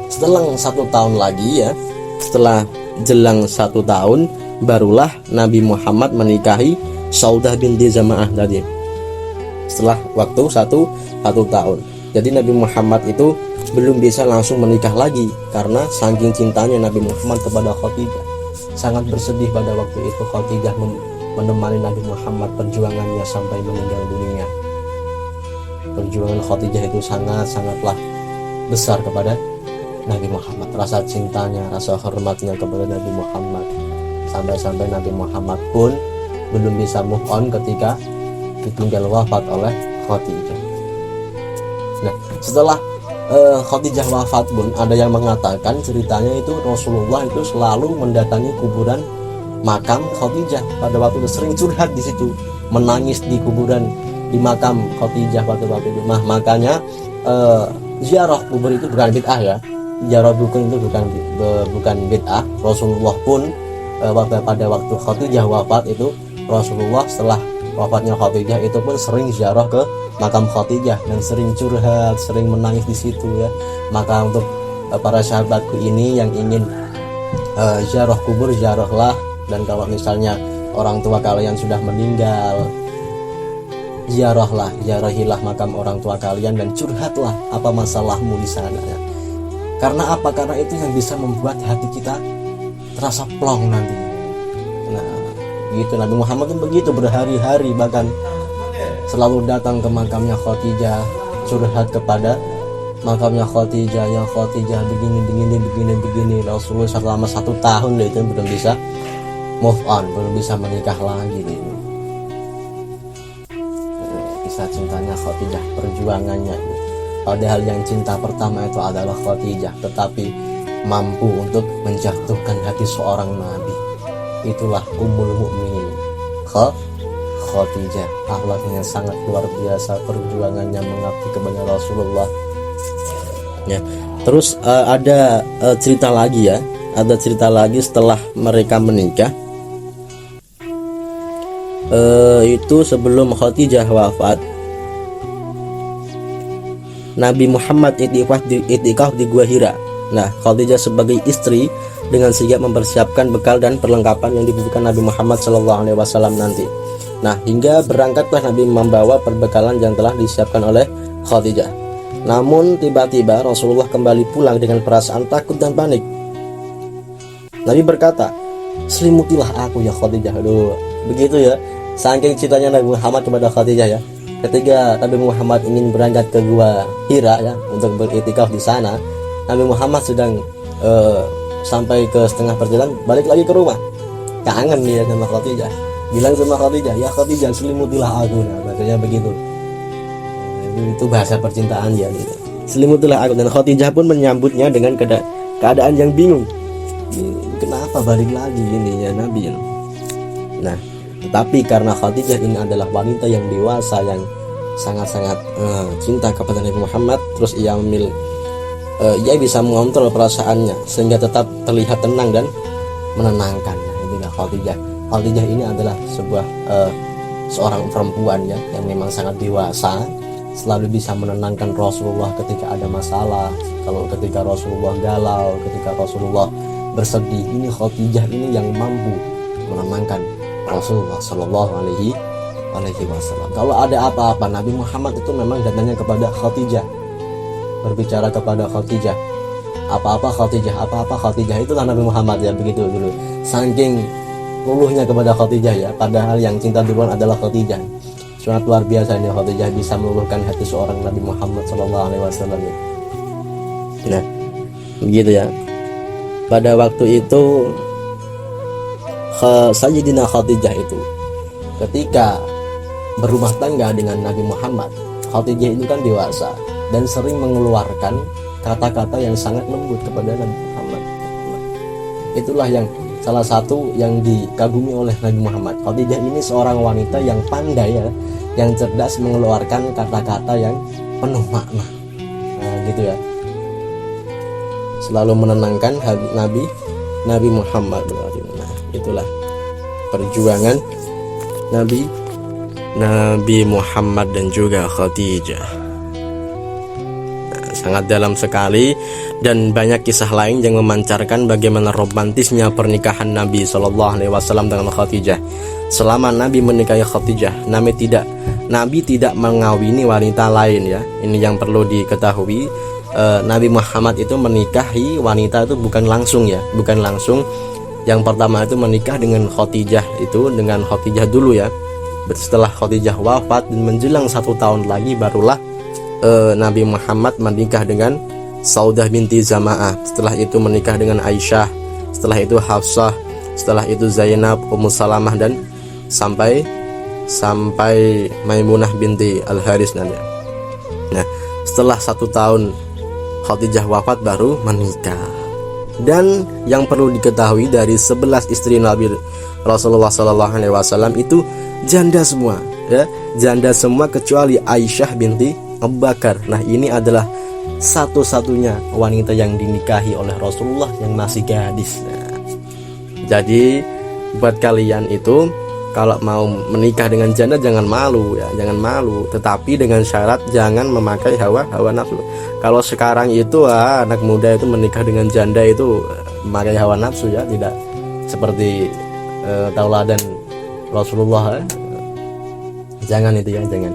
Setelah 1 tahun lagi ya, setelah jelang 1 tahun barulah Nabi Muhammad menikahi Saudah binti Zama'ah tadi. Setelah waktu satu tahun. Jadi Nabi Muhammad itu belum bisa langsung menikah lagi karena saking cintanya Nabi Muhammad kepada Khadijah. Sangat bersedih pada waktu itu Khadijah menemani Nabi Muhammad perjuangannya sampai meninggal dunia. Perjuangan Khadijah itu sangatlah besar kepada Nabi Muhammad, rasa cintanya, rasa hormatnya kepada Nabi Muhammad, sampai Nabi Muhammad pun belum bisa move on ketika ditinggal wafat oleh Khadijah. Nah, setelah Khadijah wafat pun ada yang mengatakan ceritanya itu Rasulullah itu selalu mendatangi kuburan makam Khadijah. Pada waktu itu sering curhat di situ, menangis di kuburan, di makam Khadijah pada waktu itu. Makanya ziarah kubur itu bukan bid'ah ya. Ziarah dukun itu bukan bid'ah. Rasulullah pun pada waktu Khadijah wafat itu, Rasulullah setelah wafatnya Khadijah itu pun sering ziarah ke makam Khadijah dan sering curhat, sering menangis di situ ya. Maka untuk para sahabatku ini yang ingin ziarah kubur, ziarahlah. Dan kalau misalnya orang tua kalian sudah meninggal, ziarahilah makam orang tua kalian dan curhatlah apa masalahmu di sana ya. Karena apa? Karena itu yang bisa membuat hati kita terasa plong nanti. Nah, gitu Nabi Muhammad pun begitu berhari-hari, bahkan selalu datang ke makamnya Khadijah, curhat kepada makamnya Khadijah, ya Khadijah begini. Rasulullah selama 1 tahun itu belum bisa move on, belum bisa menikah lagi gitu. Kisah cintanya Khadijah, perjuangannya. Padahal yang cinta pertama itu adalah Khadijah, tetapi mampu untuk menjatuhkan hati seorang nabi. Itulah Ummul Mukminin Khadijah, akhlaknya sangat luar biasa, perjuangannya mengabdi kepada Rasulullah. Ya, terus ada cerita lagi ya, ada cerita lagi setelah mereka menikah. Itu sebelum Khadijah wafat, Nabi Muhammad itikaf di Gua Hira. Nah, Khadijah sebagai istri dengan sigap mempersiapkan bekal dan perlengkapan yang dibutuhkan Nabi Muhammad SAW nanti. Nah, hingga berangkatlah Nabi membawa perbekalan yang telah disiapkan oleh Khadijah. Namun tiba-tiba Rasulullah kembali pulang dengan perasaan takut dan panik. Nabi berkata, "Selimutilah aku ya Khadijah." Aduh, begitu ya, saking cintanya Nabi Muhammad kepada Khadijah ya. Ketika Nabi Muhammad ingin berangkat ke Gua Hira ya untuk beriktikaf di sana, Nabi Muhammad sedang sampai ke setengah perjalanan balik lagi ke rumah. Kangen dia sama Khadijah. Bilang sama Khadijah, "Ya Khadijah, selimutilah aku." Nah, maksudnya begitu. Itu bahasa percintaan ya gitu. Selimutilah aku, dan Khadijah pun menyambutnya dengan keadaan yang bingung. Kenapa balik lagi ini ya Nabi? Nah, tetapi karena Khadijah ini adalah wanita yang dewasa, yang sangat-sangat cinta kepada Nabi Muhammad, terus ia ia bisa mengontrol perasaannya sehingga tetap terlihat tenang dan menenangkan. Nah, inilah Khadijah. Khadijah ini adalah seorang perempuan ya yang memang sangat dewasa, selalu bisa menenangkan Rasulullah ketika ada masalah. Kalau ketika Rasulullah galau, ketika Rasulullah bersedih, ini Khadijah ini yang mampu menenangkan Rasulullah Shallallahu Alaihi Wasallam. Kalau ada apa-apa, Nabi Muhammad itu memang datangnya kepada Khadijah, berbicara kepada Khadijah. Apa-apa Khadijah, itulah Nabi Muhammad ya, begitu dulu. Saking luluhnya kepada Khadijah ya, padahal yang cinta duluan adalah Khadijah. Sangat luar biasa ini Khadijah bisa meluluhkan hati seorang Nabi Muhammad Shallallahu Alaihi Wasallam ya. Nah, begitu ya. Pada waktu itu Sayyidina Khadijah itu ketika berumah tangga dengan Nabi Muhammad, Khadijah itu kan dewasa dan sering mengeluarkan kata-kata yang sangat lembut kepada Nabi Muhammad. Itulah yang salah satu yang dikagumi oleh Nabi Muhammad. Khadijah ini seorang wanita yang pandai ya, yang cerdas mengeluarkan kata-kata yang penuh makna. Nah, gitu ya. Selalu menenangkan Nabi Muhammad. Nah, itulah perjuangan Nabi Muhammad dan juga Khadijah. Sangat dalam sekali, dan banyak kisah lain yang memancarkan bagaimana romantisnya pernikahan Nabi Shallallahu Alaihi Wasallam dengan Khadijah. Selama Nabi menikahi Khadijah, Nabi tidak mengawini wanita lain ya. Ini yang perlu diketahui. Nabi Muhammad itu menikahi wanita itu bukan langsung ya, bukan langsung. Yang pertama itu menikah dengan Khadijah dulu ya. Setelah Khadijah wafat dan menjelang 1 tahun lagi barulah Nabi Muhammad menikah dengan Saudah binti Zama'ah. Setelah itu menikah dengan Aisyah, setelah itu Hafsah, setelah itu Zainab, Ummu Salamah, dan sampai Maimunah binti Al-Haris nanti. Nah, setelah 1 tahun Khadijah wafat baru menikah. Dan yang perlu diketahui dari 11 istri Nabi Rasulullah SAW itu janda semua ya, janda semua kecuali Aisyah binti Abu Bakar. Nah, ini adalah satu-satunya wanita yang dinikahi oleh Rasulullah yang masih gadis. Nah, jadi buat kalian itu kalau mau menikah dengan janda jangan malu ya, jangan malu. Tetapi dengan syarat jangan memakai hawa nafsu. Kalau sekarang itu anak muda itu menikah dengan janda itu memakai hawa nafsu ya, tidak seperti tauladan Rasulullah ya. Jangan itu ya, jangan.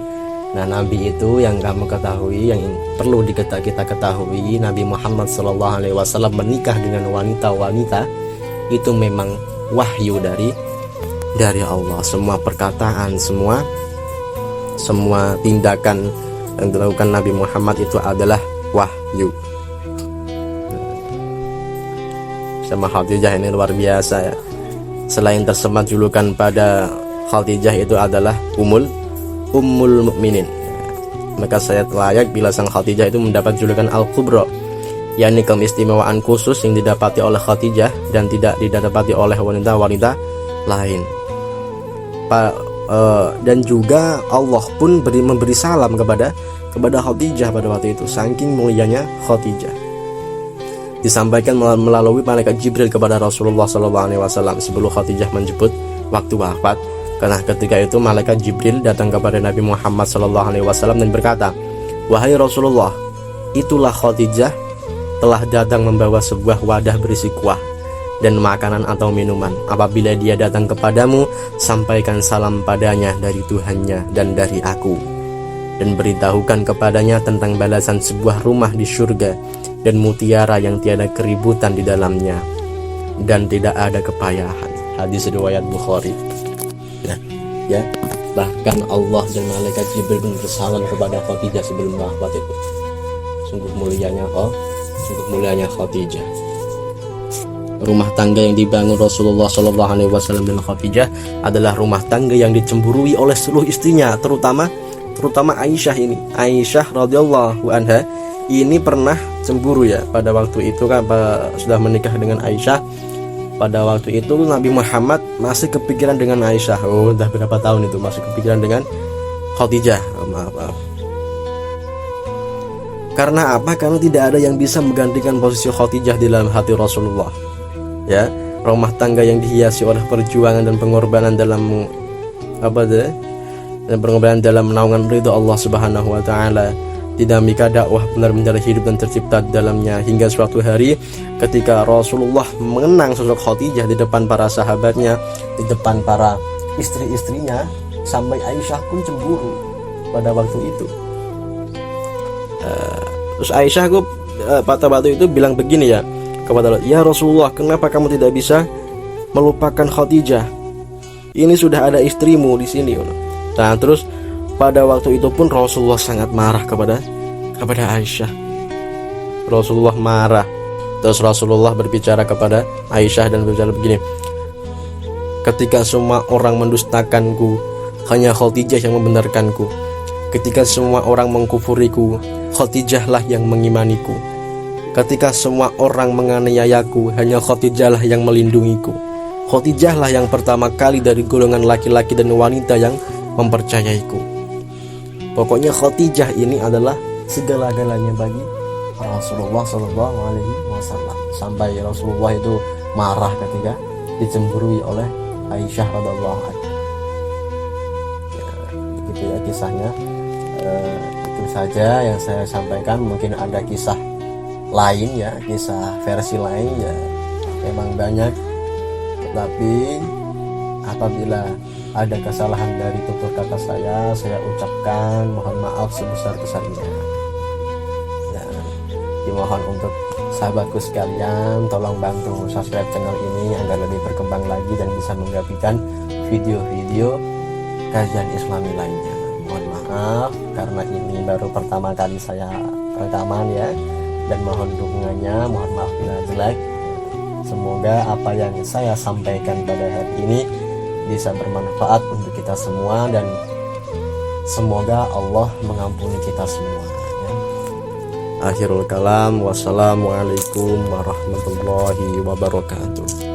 Nah, Nabi itu yang kamu ketahui, yang perlu kita ketahui, Nabi Muhammad SAW menikah dengan wanita-wanita itu memang wahyu dari Allah. Semua perkataan, semua semua tindakan yang dilakukan Nabi Muhammad itu adalah wahyu. Sama Khadijah ini luar biasa ya. Selain tersemat julukan pada Khadijah itu adalah Ummul Mukminin, maka saya layak bila sang Khadijah itu mendapat julukan Al-Kubra, yakni keistimewaan khusus yang didapati oleh Khadijah dan tidak didapati oleh wanita-wanita lain. Dan juga Allah pun memberi salam kepada Khadijah pada waktu itu, saking mulianya Khadijah. Disampaikan melalui malaikat Jibril kepada Rasulullah SAW sebelum Khadijah menjemput waktu wafat. Karena ketika itu malaikat Jibril datang kepada Nabi Muhammad SAW dan berkata, "Wahai Rasulullah, itulah Khadijah telah datang membawa sebuah wadah berisi kuah dan makanan atau minuman. Apabila dia datang kepadamu, sampaikan salam padanya dari Tuhannya dan dari aku, dan beritahukan kepadanya tentang balasan sebuah rumah di surga dan mutiara yang tiada keributan di dalamnya dan tidak ada kepayahan." Hadis riwayat Bukhari. Nah, ya, bahkan Allah dan malaikat Jibril pun bersalam kepada Khadijah sebelum wafat itu. Sungguh mulianya Khadijah. Rumah tangga yang dibangun Rasulullah SAW dan Khadijah adalah rumah tangga yang dicemburui oleh seluruh istrinya, terutama Aisyah ini. Aisyah radhiyallahu anha ini pernah cemburu ya pada waktu itu kan, sudah menikah dengan Aisyah. Pada waktu itu Nabi Muhammad masih kepikiran dengan Aisyah. Udah berapa tahun itu masih kepikiran dengan Khadijah. Maaf. Karena apa? Karena tidak ada yang bisa menggantikan posisi Khadijah di dalam hati Rasulullah. Ya, rumah tangga yang dihiasi oleh perjuangan dan pengorbanan dalam pengorbanan dalam menaungan ridho Allah Subhanahu wa taala. Dinamika dakwah benar-benar hidup dan tercipta di dalamnya, hingga suatu hari ketika Rasulullah mengenang sosok Khadijah di depan para sahabatnya, di depan para istri-istrinya, sampai Aisyah pun cemburu pada waktu itu. Terus Aisyah pada waktu itu bilang begini ya kepada Allah, "Ya Rasulullah, kenapa kamu tidak bisa melupakan Khadijah? Ini sudah ada istrimu di sini." Nah, terus pada waktu itu pun Rasulullah sangat marah kepada Aisyah. Rasulullah marah. Terus Rasulullah berbicara kepada Aisyah dan berbicara begini, "Ketika semua orang mendustakanku, hanya Khadijah yang membenarkanku. Ketika semua orang mengkufuriku, Khadijahlah yang mengimaniku. Ketika semua orang menganiayaku, hanya Khadijahlah yang melindungiku. Khadijahlah yang pertama kali dari golongan laki-laki dan wanita yang mempercayaiku." Pokoknya Khadijah ini adalah segala-galanya bagi Rasulullah SAW. Sampai Rasulullah itu marah ketika dicemburui oleh Aisyah radhiallahu anha. Begitu ya kisahnya. Itu saja yang saya sampaikan. Mungkin ada kisah lain ya, kisah versi lain ya, memang banyak. Tetapi apabila ada kesalahan dari tutur kata saya ucapkan mohon maaf sebesar-besarnya. Dan dimohon untuk sahabatku sekalian, tolong bantu subscribe channel ini agar lebih berkembang lagi dan bisa menggantikan video-video kajian Islami lainnya. Mohon maaf karena ini baru pertama kali saya rekaman ya, dan mohon dukungannya. Mohon maaf bila jelek. Semoga apa yang saya sampaikan pada hari ini bisa bermanfaat untuk kita semua, dan semoga Allah mengampuni kita semua ya. Akhirul kalam, wassalamualaikum warahmatullahi wabarakatuh.